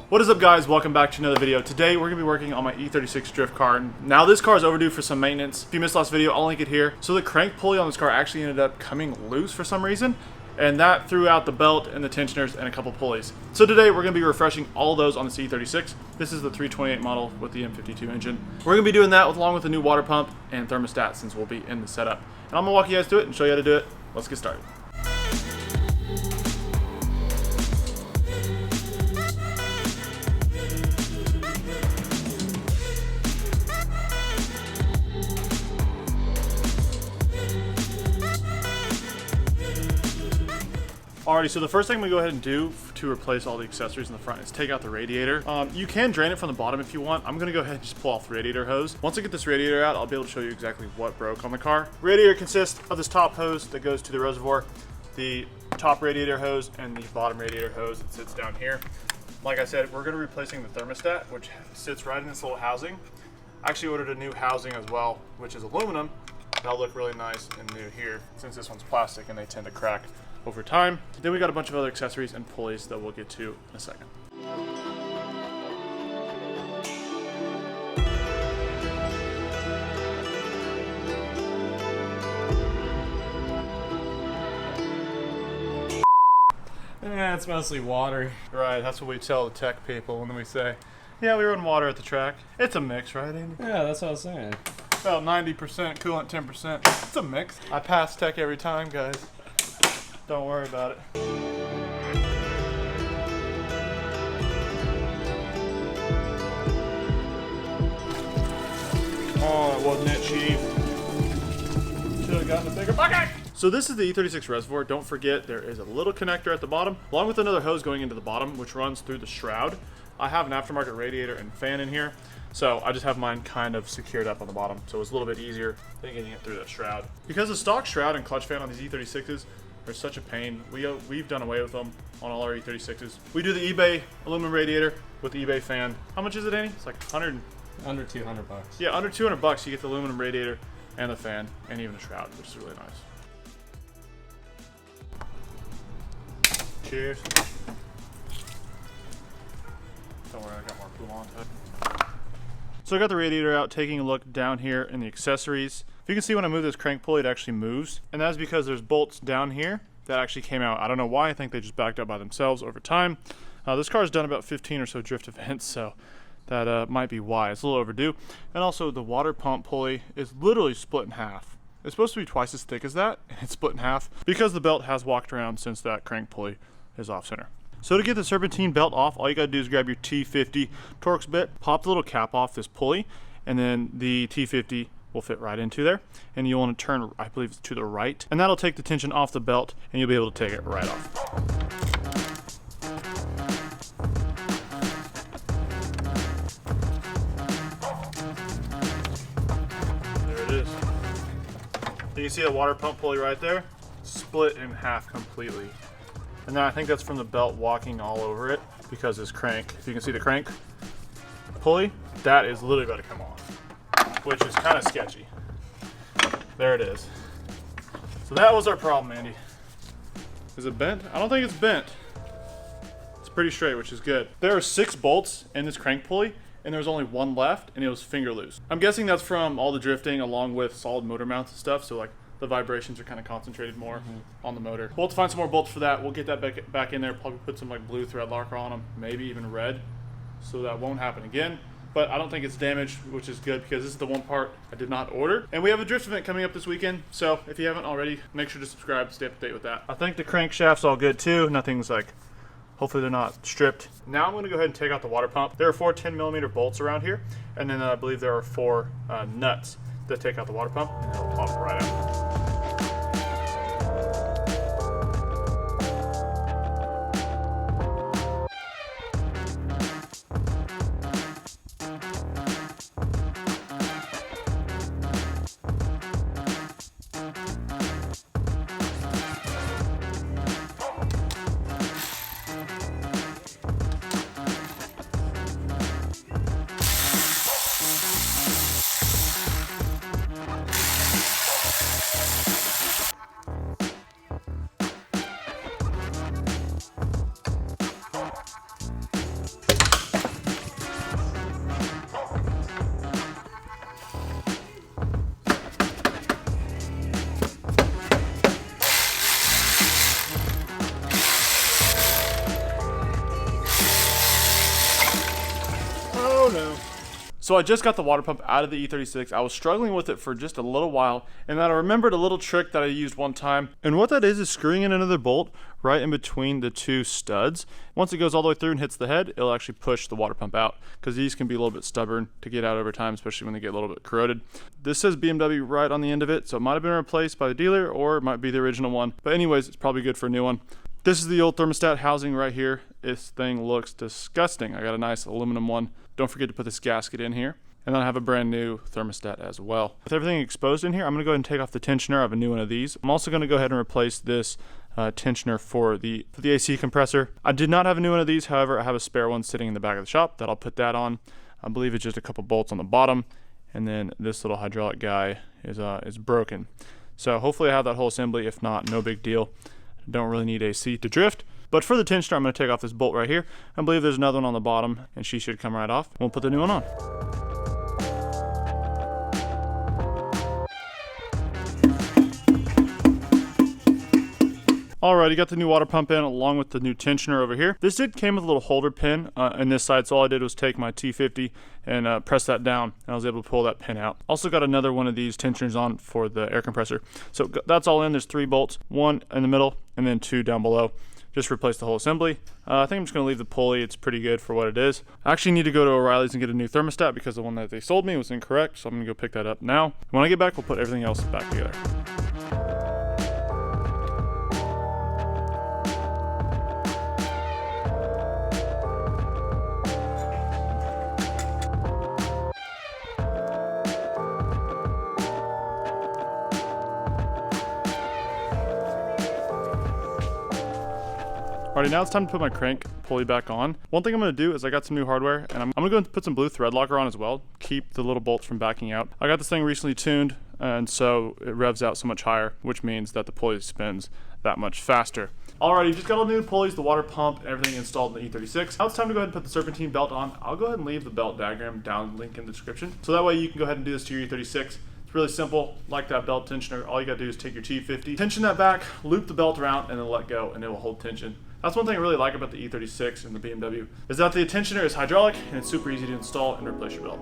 What is up, guys? Welcome back to another video. Today we're going to be working on my E36 drift car. Now this car is overdue for some maintenance. If you missed last video, I'll link it here. So the crank pulley on this car actually ended up coming loose for some reason, and that threw out the belt and the tensioners and a couple pulleys. So today we're going to be refreshing all those on the E36. This is the 328 model with the M52 engine. We're going to be doing that along with a new water pump and thermostat since we'll be in the setup. And I'm going to walk you guys through it and show you how to do it. Let's get started. Alrighty, so the first thing we go ahead and do to replace all the accessories in the front is take out the radiator. You can drain it from the bottom if you want. I'm gonna go ahead and just pull off the radiator hose. Once I get this radiator out, I'll be able to show you exactly what broke on the car. Radiator consists of this top hose that goes to the reservoir, the top radiator hose, and the bottom radiator hose that sits down here. Like I said, we're gonna be replacing the thermostat, which sits right in this little housing. I actually ordered a new housing as well, which is aluminum. That'll look really nice and new here, since this one's plastic and they tend to crack over time. Then we got a bunch of other accessories and pulleys that we'll get to in a second. Yeah, it's mostly water. Right, that's what we tell the tech people when we say, yeah, we run water at the track. It's a mix, right, Andy? Yeah, that's what I was saying. About 90% coolant, 10%. It's a mix. I pass tech every time, guys. Don't worry about it. Oh, it wasn't that cheap. Should have gotten a bigger bucket. So this is the E36 reservoir. Don't forget there is a little connector at the bottom, along with another hose going into the bottom, which runs through the shroud. I have an aftermarket radiator and fan in here, so I just have mine kind of secured up on the bottom, so it's a little bit easier than getting it through that shroud. Because the stock shroud and clutch fan on these E36s are such a pain, we've done away with them on all our E36s. We do the eBay aluminum radiator with the eBay fan. How much is it, Andy? It's like 100. Under 200 bucks. Yeah, under 200 bucks you get the aluminum radiator and the fan and even a shroud, which is really nice. Cheers. Don't worry, I got more pool on to it. So I got the radiator out, taking a look down here in the accessories. If you can see when I move this crank pulley, it actually moves. And that's because there's bolts down here that actually came out. I don't know why, I think they just backed up by themselves over time. This car's done about 15 or so drift events, so that might be why. It's a little overdue. And also the water pump pulley is literally split in half. It's supposed to be twice as thick as that, and it's split in half because the belt has walked around since that crank pulley is off center. So to get the serpentine belt off, all you gotta do is grab your T50 Torx bit, pop the little cap off this pulley, and then the T50 will fit right into there. And you'll wanna turn, I believe it's to the right, and that'll take the tension off the belt, and you'll be able to take it right off. There it is. You can see the water pump pulley right there, split in half completely. And then I think that's from the belt walking all over it because this crank, if you can see the crank pulley, that is literally about to come off, which is kind of sketchy. There it is. So that was our problem, Andy. Is it bent? I don't think it's bent. It's pretty straight, which is good. There are 6 bolts in this crank pulley, and there's only 1 left, and it was finger loose. I'm guessing that's from all the drifting along with solid motor mounts and stuff, so like the vibrations are kind of concentrated more on the motor. We'll have to find some more bolts for that. We'll get that back in there, probably put some like blue thread locker on them, maybe even red, so that won't happen again. But I don't think it's damaged, which is good because this is the one part I did not order. And we have a drift event coming up this weekend, so if you haven't already, make sure to subscribe to stay up to date with that. I think the crankshaft's all good too. Nothing's like, hopefully they're not stripped. Now I'm gonna go ahead and take out the water pump. There are 4 10mm bolts around here, and then I believe there are 4 nuts that take out the water pump, and it'll pop right out. So I just got the water pump out of the E36. I was struggling with it for just a little while, and then I remembered a little trick that I used one time. And what that is screwing in another bolt right in between the two studs. Once it goes all the way through and hits the head, it'll actually push the water pump out, because these can be a little bit stubborn to get out over time, especially when they get a little bit corroded. This says BMW right on the end of it, so it might have been replaced by the dealer or it might be the original one. But anyways, it's probably good for a new one. This is the old thermostat housing right here. This thing looks disgusting. I got a nice aluminum one. Don't forget to put this gasket in here. And then I have a brand new thermostat as well. With everything exposed in here, I'm gonna go ahead and take off the tensioner. I have a new one of these. I'm also gonna go ahead and replace this tensioner for the AC compressor. I did not have a new one of these, however, I have a spare one sitting in the back of the shop that I'll put that on. I believe it's just a couple bolts on the bottom, and then this little hydraulic guy is broken. So hopefully I have that whole assembly. If not, no big deal. Don't really need AC to drift. But for the tensioner, I'm going to take off this bolt right here. I believe there's another one on the bottom, and she should come right off. We'll put the new one on. Alright, you got the new water pump in along with the new tensioner over here. This came with a little holder pin in this side, so all I did was take my T50 and press that down, and I was able to pull that pin out. Also got another one of these tensioners on for the air compressor. So that's all in. There's 3 bolts, 1 in the middle and then 2 down below. Just replace the whole assembly. I think I'm just going to leave the pulley. It's pretty good for what it is. I actually need to go to O'Reilly's and get a new thermostat because the one that they sold me was incorrect, so I'm going to go pick that up now. When I get back, we'll put everything else back together. Alrighty, now it's time to put my crank pulley back on. One thing I'm going to do is I got some new hardware, and I'm going to go and put some blue thread locker on as well. Keep the little bolts from backing out. I got this thing recently tuned, and so it revs out so much higher, which means that the pulley spins that much faster. Alrighty, just got all the new pulleys, the water pump, and everything installed in the E36. Now it's time to go ahead and put the serpentine belt on. I'll go ahead and leave the belt diagram down, link in the description. So that way you can go ahead and do this to your E36. It's really simple, like that belt tensioner. All you gotta do is take your T50, tension that back, loop the belt around, and then let go, and it will hold tension. That's one thing I really like about the E36 and the BMW, is that the tensioner is hydraulic and it's super easy to install and replace your belt.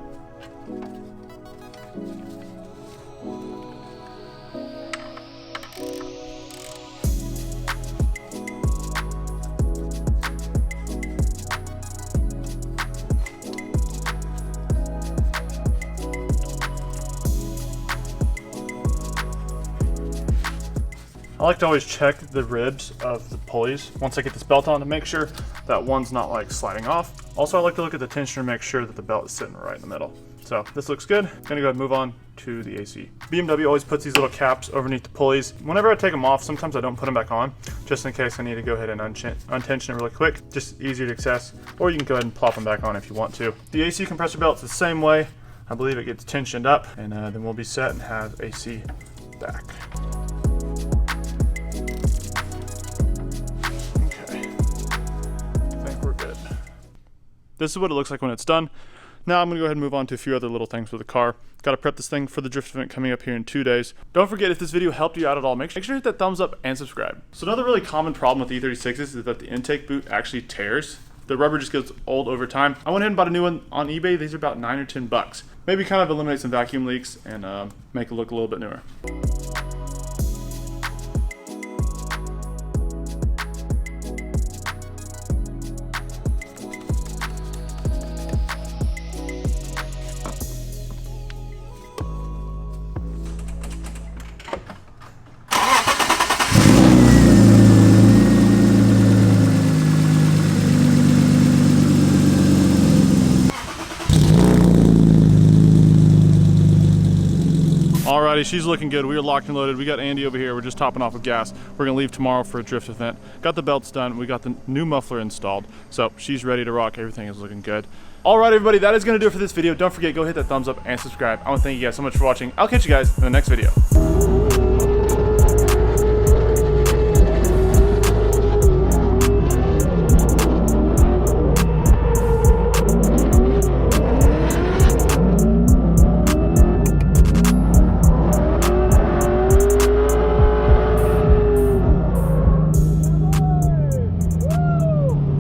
I like to always check the ribs of the pulleys once I get this belt on to make sure that one's not like sliding off. Also, I like to look at the tensioner and make sure that the belt is sitting right in the middle. So this looks good. I'm gonna go ahead and move on to the AC. BMW always puts these little caps underneath the pulleys. Whenever I take them off, sometimes I don't put them back on, just in case I need to go ahead and untension it really quick. Just easier to access, or you can go ahead and plop them back on if you want to. The AC compressor belt's the same way. I believe it gets tensioned up, and then we'll be set and have AC back. This is what it looks like when it's done. Now I'm gonna go ahead and move on to a few other little things with the car. Gotta prep this thing for the drift event coming up here in 2 days. Don't forget, if this video helped you out at all, make sure to hit that thumbs up and subscribe. So another really common problem with E36s is that the intake boot actually tears. The rubber just gets old over time. I went ahead and bought a new one on eBay. These are about 9 or 10 bucks. Maybe kind of eliminate some vacuum leaks and make it look a little bit newer. Alrighty, she's looking good. We are locked and loaded. We got Andy over here. We're just topping off with gas. We're gonna leave tomorrow for a drift event. Got the belts done. We got the new muffler installed. So she's ready to rock. Everything is looking good. Alright, everybody, that is gonna do it for this video. Don't forget, go hit that thumbs up and subscribe. I wanna thank you guys so much for watching. I'll catch you guys in the next video.